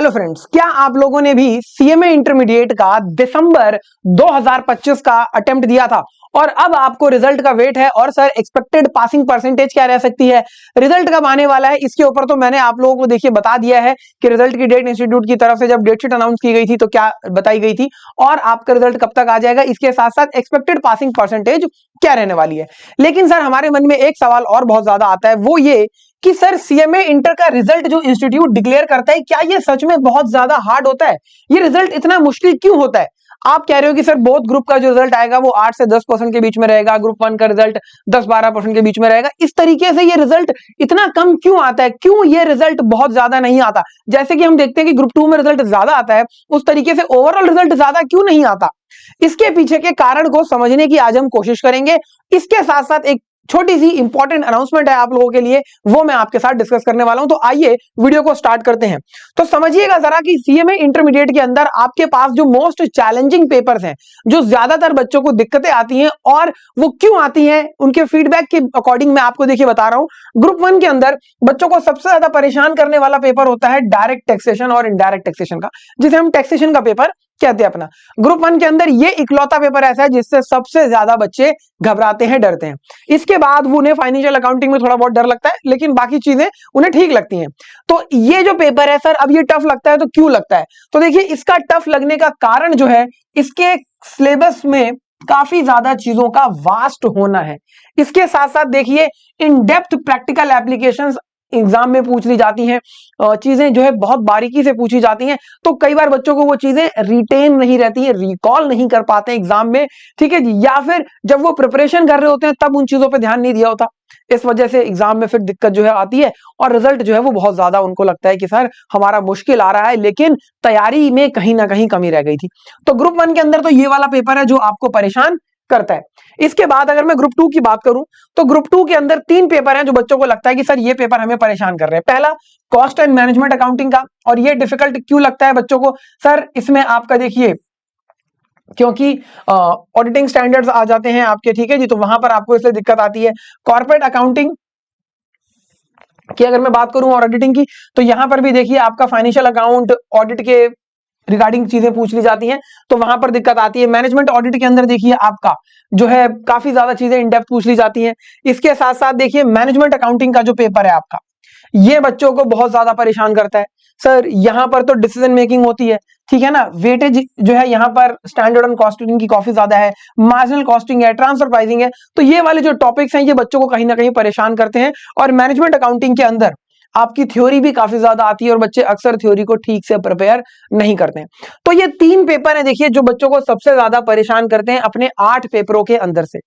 Hello friends, क्या आप लोगों ने भी सीएमए इंटरमीडिएट का दिसंबर 2025 का अटेम्प्ट दिया था और अब आपको रिजल्ट का वेट है और सर एक्सपेक्टेड पासिंग परसेंटेज क्या रह सकती है, रिजल्ट कब आने वाला है, इसके ऊपर तो मैंने आप लोगों को देखिए बता दिया है कि रिजल्ट की डेट इंस्टीट्यूट की तरफ से जब डेटशीट अनाउंस की गई थी तो क्या बताई गई थी और आपका रिजल्ट कब तक आ जाएगा, इसके साथ साथ एक्सपेक्टेड पासिंग परसेंटेज क्या रहने वाली है। लेकिन सर हमारे मन में एक सवाल और बहुत ज्यादा आता है, वो ये कि सर सीएमए इंटर का रिजल्ट जो इंस्टीट्यूट डिक्लेयर करता है क्या ये सच में बहुत ज्यादा हार्ड होता है, ये रिजल्ट इतना मुश्किल क्यों होता है। आप कह रहे हो कि सर बोथ ग्रुप का जो रिजल्ट आएगा वो 8 से 10% के बीच में रहेगा, ग्रुप 1 का रिजल्ट 10-12% के बीच में रहेगा, इस तरीके से ये रिजल्ट इतना कम क्यों आता है, क्यों ये रिजल्ट बहुत ज्यादा नहीं आता। जैसे कि हम देखते हैं कि ग्रुप 2 में रिजल्ट ज्यादा आता है, उस तरीके से ओवरऑल रिजल्ट ज्यादा क्यों नहीं आता। इसके पीछे के कारण को समझने की आज हम कोशिश करेंगे। इसके साथ साथ एक छोटी सी इंपॉर्टेंट अनाउंसमेंट है आप लोगों के लिए, वो मैं आपके साथ डिस्कस करने वाला हूं। तो आइए वीडियो को स्टार्ट करते हैं। तो समझिएगा जरा कि सीएमए इंटरमीडिएट के अंदर आपके पास जो मोस्ट चैलेंजिंग पेपर्स हैं, जो ज्यादातर बच्चों को दिक्कतें आती हैं और वो क्यों आती हैं, उनके फीडबैक के अकॉर्डिंग मैं आपको देखिए बता रहा हूं। ग्रुप 1 के अंदर बच्चों को सबसे ज्यादा परेशान करने वाला पेपर होता है डायरेक्ट टैक्सेशन और इनडायरेक्ट टैक्सेशन का, जिसे हम टैक्सेशन का पेपर कहते हैं अपना। ग्रुप 1 के अंदर ये इकलौता पेपर ऐसा है जिससे सबसे ज्यादा बच्चे घबराते हैं, डरते हैं। इसके बाद वो उन्हें फाइनेंशियल अकाउंटिंग में थोड़ा बहुत डर लगता है, लेकिन बाकी चीजें उन्हें ठीक लगती हैं। तो ये जो पेपर है सर, अब ये टफ लगता है तो क्यों लगता है, तो देखिए इसका टफ लगने का कारण जो है, इसके सिलेबस में काफी ज्यादा चीजों का वास्ट होना है। इसके साथ साथ देखिए in depth practical applications exam में पूछ ली जाती हैं, चीजें जो है बहुत बारीकी से पूछी जाती हैं, तो कई बार बच्चों को वो चीजें रिटेन नहीं रहती है, रिकॉल नहीं कर पाते एग्जाम में, ठीक है जी, या फिर जब वो प्रिपरेशन कर रहे होते हैं तब उन चीजों पे ध्यान नहीं दिया होता। इस वजह से एग्जाम में फिर दिक्कत जो है आती है और रिजल्ट जो है वो बहुत ज्यादा उनको लगता है कि सर हमारा मुश्किल आ रहा है, लेकिन तैयारी में कहीं ना कहीं कमी रह गई थी। तो ग्रुप 1 के अंदर तो ये वाला पेपर है जो आपको परेशान करता है। इसके बाद अगर मैं ग्रुप 2 की बात करूं तो ग्रुप 2 के अंदर 3 पेपर हैं जो बच्चों को लगता है कि सर ये पेपर हमें परेशान कर रहे हैं। पहला कॉस्ट एंड मैनेजमेंट अकाउंटिंग का, और ये डिफिकल्ट क्यों लगता है बच्चों को, सर इसमें आपका देखिए क्योंकि ऑडिटिंग स्टैंडर्ड्स आ जाते हैं आपके, ठीक है जी, तो वहां पर आपको इसलिए दिक्कत आती है। कॉर्पोरेट अकाउंटिंग की अगर मैं बात करूं और ऑडिटिंग की, तो यहां पर भी देखिए आपका फाइनेंशियल अकाउंट ऑडिट के रिगार्डिंग चीजें पूछ ली जाती हैं, तो वहां पर दिक्कत आती है। मैनेजमेंट ऑडिट के अंदर देखिए आपका जो है काफी ज्यादा चीजें इन डेप्थ पूछ ली जाती हैं। इसके साथ साथ देखिए मैनेजमेंट अकाउंटिंग का जो पेपर है आपका, ये बच्चों को बहुत ज्यादा परेशान करता है। सर यहां पर तो डिसीजन मेकिंग होती है, ठीक है ना, वेटेज जो है यहाँ पर स्टैंडर्ड ऑन कॉस्टिंग की काफी ज्यादा है, मार्जिनल कॉस्टिंग है, ट्रांसफर प्राइसिंग है, तो ये वाले जो टॉपिक्स हैं ये बच्चों को कहीं ना कहीं परेशान करते हैं। और मैनेजमेंट अकाउंटिंग के अंदर आपकी थ्योरी भी काफी ज्यादा आती है और बच्चे अक्सर थ्योरी को ठीक से प्रिपेयर नहीं करते हैं। तो ये 3 पेपर है देखिए जो बच्चों को सबसे ज्यादा परेशान करते हैं अपने 8 पेपरों के अंदर से,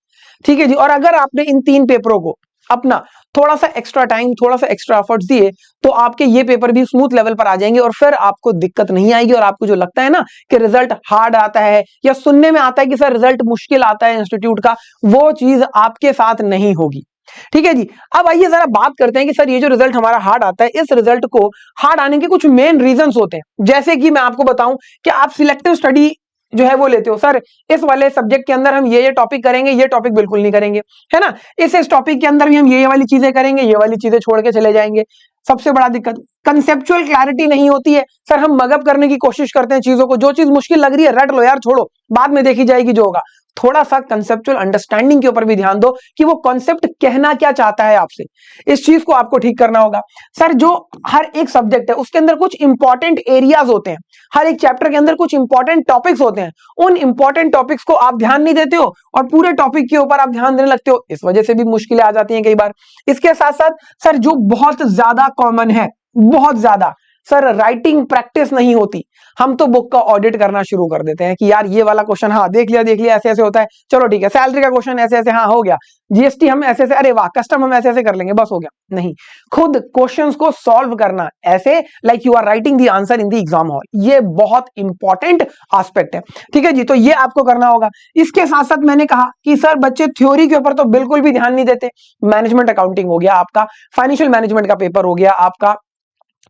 ठीक है जी। और अगर आपने इन 3 पेपरों को अपना थोड़ा सा एक्स्ट्रा टाइम, थोड़ा सा एक्स्ट्रा एफर्ट्स दिए तो आपके ये पेपर भी स्मूथ लेवल पर आ जाएंगे और फिर आपको दिक्कत नहीं आएगी। और आपको जो लगता है ना कि रिजल्ट हार्ड आता है या सुनने में आता है कि सर रिजल्ट मुश्किल आता है इंस्टीट्यूट का, वो चीज आपके साथ नहीं होगी, ठीक है जी। अब आइए जरा बात करते हैं कि सर ये जो रिजल्ट हमारा हार्ड आता है, इस रिजल्ट को हार्ड आने के कुछ मेन रीजंस होते हैं। जैसे कि मैं आपको बताऊं कि आप सिलेक्टिव स्टडी जो है वो लेते हो, सर इस वाले सब्जेक्ट के अंदर हम ये टॉपिक करेंगे, ये टॉपिक बिल्कुल नहीं करेंगे, है ना, इस टॉपिक के अंदर भी हम ये वाली चीजें करेंगे, ये वाली चीजें छोड़ के चले जाएंगे। सबसे बड़ा दिक्कत कंसेप्चुअल क्लैरिटी नहीं होती है। सर हम मगअप करने की कोशिश करते हैं चीजों को, जो चीज मुश्किल लग रही है रट लो यार, छोड़ो बाद में देखी जाएगी जो होगा। थोड़ा सा कंसेप्चुअल अंडरस्टैंडिंग के ऊपर भी ध्यान दो कि वो कॉन्सेप्ट कहना क्या चाहता है आपसे, इस चीज को आपको ठीक करना होगा। सर जो हर एक सब्जेक्ट है उसके अंदर कुछ इंपॉर्टेंट एरियाज होते हैं, हर एक चैप्टर के अंदर कुछ इंपॉर्टेंट टॉपिक्स होते हैं, उन इंपॉर्टेंट टॉपिक्स को आप ध्यान नहीं देते हो और पूरे टॉपिक के ऊपर आप ध्यान देने लगते हो, इस वजह से भी मुश्किलें आ जाती हैं कई बार। इसके साथ साथ सर जो बहुत ज्यादा कॉमन है, बहुत ज्यादा, सर राइटिंग प्रैक्टिस नहीं होती। हम तो बुक का ऑडिट करना शुरू कर देते हैं कि यार ये वाला क्वेश्चन हाँ देख लिया ऐसे ऐसे होता है, चलो ठीक है, सैलरी का क्वेश्चन ऐसे ऐसे हाँ हो गया, जीएसटी हम ऐसे ऐसे, अरे वाह, कस्टम हम ऐसे ऐसे कर लेंगे, बस हो गया। नहीं, खुद क्वेश्चंस को सॉल्व करना ऐसे like you are writing the answer in the exam hall, ये बहुत इंपॉर्टेंट एस्पेक्ट है, ठीक है जी। तो ये आपको करना होगा। इसके साथ साथ मैंने कहा कि सर बच्चे थ्योरी के ऊपर तो बिल्कुल भी ध्यान नहीं देते। मैनेजमेंट अकाउंटिंग हो गया आपका, फाइनेंशियल मैनेजमेंट का पेपर हो गया आपका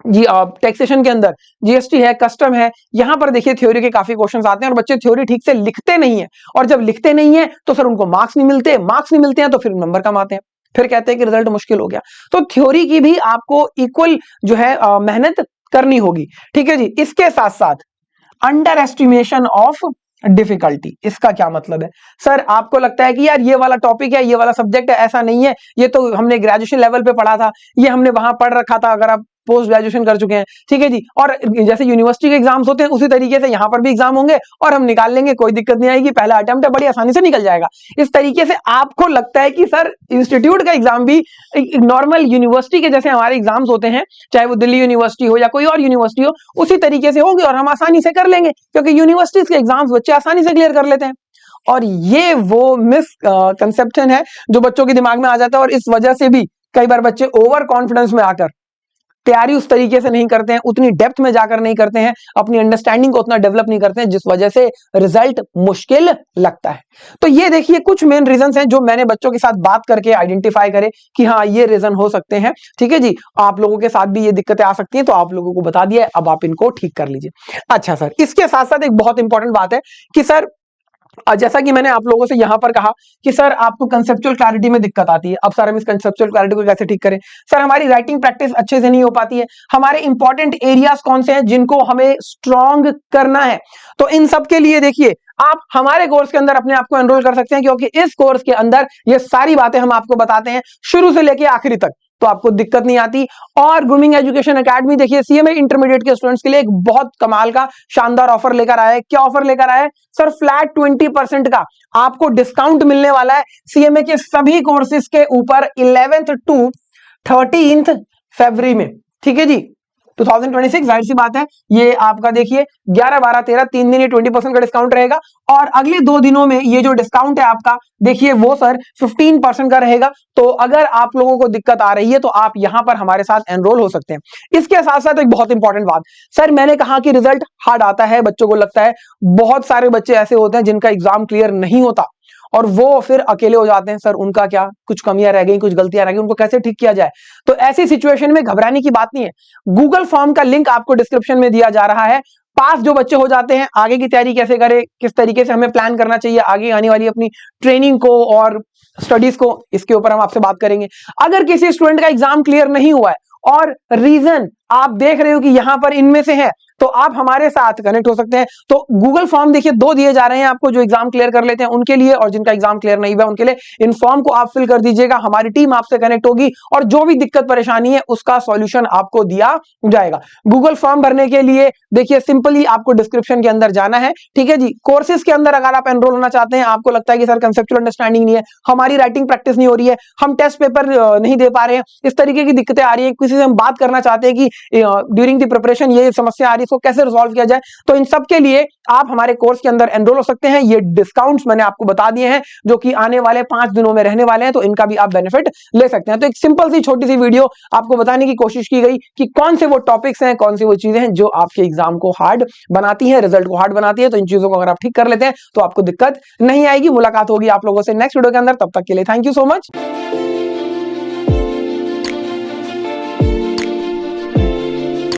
जी, टैक्सेशन के अंदर जीएसटी है, कस्टम है, यहां पर देखिए थ्योरी के काफी क्वेश्चंस आते हैं और बच्चे थ्योरी ठीक से लिखते नहीं है, और जब लिखते नहीं है तो सर उनको मार्क्स नहीं मिलते, मार्क्स नहीं मिलते हैं तो फिर नंबर कम आते हैं, फिर कहते हैं कि रिजल्ट मुश्किल हो गया। तो थ्योरी की भी आपको इक्वल जो है मेहनत करनी होगी। ठीक है जी। इसके साथ साथ अंडर एस्टिमेशन ऑफ डिफिकल्टी, इसका क्या मतलब है? सर आपको लगता है कि यार ये वाला टॉपिक है, ये वाला सब्जेक्ट है, ऐसा नहीं है, ये तो हमने ग्रेजुएशन लेवल पे पढ़ा था, ये हमने वहां पढ़ रखा था, अगर आप पोस्ट ग्रेजुएशन कर चुके हैं। ठीक है जी। और जैसे यूनिवर्सिटी के एग्जाम्स होते हैं उसी तरीके से यहाँ पर भी एग्जाम होंगे और हम निकाल लेंगे, कोई दिक्कत नहीं आएगी, पहला अटेम्प्ट है, बड़ी आसानी से निकल जाएगा। इस तरीके से आपको लगता है कि सर इंस्टीट्यूट का एग्जाम भी नॉर्मल यूनिवर्सिटी के जैसे हमारे एग्जाम्स होते हैं, चाहे वो दिल्ली यूनिवर्सिटी हो या कोई और यूनिवर्सिटी हो, उसी तरीके से होंगे और हम आसानी से कर लेंगे, क्योंकि यूनिवर्सिटीज के एग्जाम्स बच्चे आसानी से क्लियर कर लेते हैं। और ये वो मिसकंसेप्शन है जो बच्चों के दिमाग में आ जाता है, और इस वजह से भी कई बार बच्चे ओवर कॉन्फिडेंस में आकर तैयारी उस तरीके से नहीं करते हैं, उतनी डेप्थ में जाकर नहीं करते हैं, अपनी अंडरस्टैंडिंग को उतना डेवलप नहीं करते हैं, जिस वजह से रिजल्ट मुश्किल लगता है। तो ये देखिए कुछ मेन रीजंस हैं जो मैंने बच्चों के साथ बात करके आइडेंटिफाई करे कि हाँ ये रीजन हो सकते हैं। ठीक है जी। आप लोगों के साथ भी ये दिक्कतें आ सकती हैं, तो आप लोगों को बता दिया है, अब आप इनको ठीक कर लीजिए। अच्छा सर, इसके साथ साथ एक बहुत इंपॉर्टेंट बात है कि सर जैसा कि मैंने आप लोगों से यहां पर कहा कि सर आपको कंसेप्चुअल क्लैरिटी में दिक्कत आती है। अब सर हम इस कंसेप्चुअल क्लैरिटी को कैसे ठीक करें? सर हमारी राइटिंग प्रैक्टिस अच्छे से नहीं हो पाती है। हमारे इंपॉर्टेंट एरियाज कौन से हैं जिनको हमें स्ट्रॉन्ग करना है? तो इन सब के लिए देखिए आप हमारे कोर्स के अंदर अपने आप को एनरोल कर सकते हैं, क्योंकि इस कोर्स के अंदर ये सारी बातें हम आपको बताते हैं शुरू से लेकर आखिरी तक, तो आपको दिक्कत नहीं आती। और ग्रूमिंग एजुकेशन एकेडमी देखिए सीएमए इंटरमीडिएट के स्टूडेंट्स के लिए एक बहुत कमाल का शानदार ऑफर लेकर आया है। क्या ऑफर लेकर आया है? सर फ्लैट 20% का आपको डिस्काउंट मिलने वाला है सीएमए के सभी कोर्सेज के ऊपर 11th to 13th फरवरी में। ठीक है जी। 2026 जाहिर सी बात है ये आपका देखिए 11, 12, 13 3 दिन ये 20% का डिस्काउंट रहेगा, और अगले 2 दिनों में ये जो डिस्काउंट है आपका देखिए वो सर 15% का रहेगा। तो अगर आप लोगों को दिक्कत आ रही है तो आप यहां पर हमारे साथ एनरोल हो सकते हैं। इसके साथ साथ एक बहुत इंपॉर्टेंट बात, सर मैंने कहा कि रिजल्ट हार्ड आता है, बच्चों को लगता है, बहुत सारे बच्चे ऐसे होते हैं जिनका एग्जाम क्लियर नहीं होता और वो फिर अकेले हो जाते हैं। सर उनका क्या, कुछ कमियां रह गई, कुछ गलतियां रह गई, उनको कैसे ठीक किया जाए? तो ऐसी सिचुएशन में घबराने की बात नहीं है। गूगल फॉर्म का लिंक आपको डिस्क्रिप्शन में दिया जा रहा है। पास जो बच्चे हो जाते हैं, आगे की तैयारी कैसे करें, किस तरीके से हमें प्लान करना चाहिए आगे आने वाली अपनी ट्रेनिंग को और स्टडीज को, इसके ऊपर हम आपसे बात करेंगे। अगर किसी स्टूडेंट का एग्जाम क्लियर नहीं हुआ है और रीजन आप देख रहे हो कि यहां पर इनमें से है, तो आप हमारे साथ कनेक्ट हो सकते हैं। तो गूगल फॉर्म देखिए 2 दिए जा रहे हैं आपको, जो एग्जाम क्लियर कर लेते हैं उनके लिए और जिनका एग्जाम क्लियर नहीं हुआ उनके लिए। इन फॉर्म को आप फिल कर दीजिएगा, हमारी टीम आपसे कनेक्ट होगी और जो भी दिक्कत परेशानी है उसका सॉल्यूशन आपको दिया जाएगा। गूगल फॉर्म भरने के लिए देखिए सिंपली आपको डिस्क्रिप्शन के अंदर जाना है। ठीक है जी। कोर्सेज के अंदर अगर आप एनरोल होना चाहते हैं, आपको लगता है कि सर कंसेप्चुअल अंडरस्टैंडिंग नहीं है, हमारी राइटिंग प्रैक्टिस नहीं हो रही है, हम टेस्ट पेपर नहीं दे पा रहे हैं, इस तरीके की दिक्कतें आ रही है, किसी से हम बात करना चाहते हैं कि ड्यूरिंग द प्रिपरेशन ये समस्या आ रही है, इसको कैसे रिजॉल्व किया जाए, तो इन सब के लिए आप हमारे कोर्स के अंदर एनरोल हो सकते हैं। ये डिस्काउंट्स मैंने आपको बता दिए हैं जो कि आने वाले 5 दिनों में रहने वाले हैं, तो इनका भी आप बेनिफिट ले सकते हैं। तो एक सिंपल सी छोटी सी वीडियो आपको बताने की कोशिश की गई कि कौन से वो टॉपिक्स हैं, कौन सी वो चीजें हैं जो आपके एग्जाम को हार्ड बनाती हैं, रिजल्ट को हार्ड बनाती है। तो इन चीजों को अगर आप ठीक कर लेते हैं तो आपको दिक्कत नहीं आएगी। मुलाकात होगी आप लोगों से नेक्स्ट वीडियो के अंदर, तब तक के लिए थैंक यू सो मच।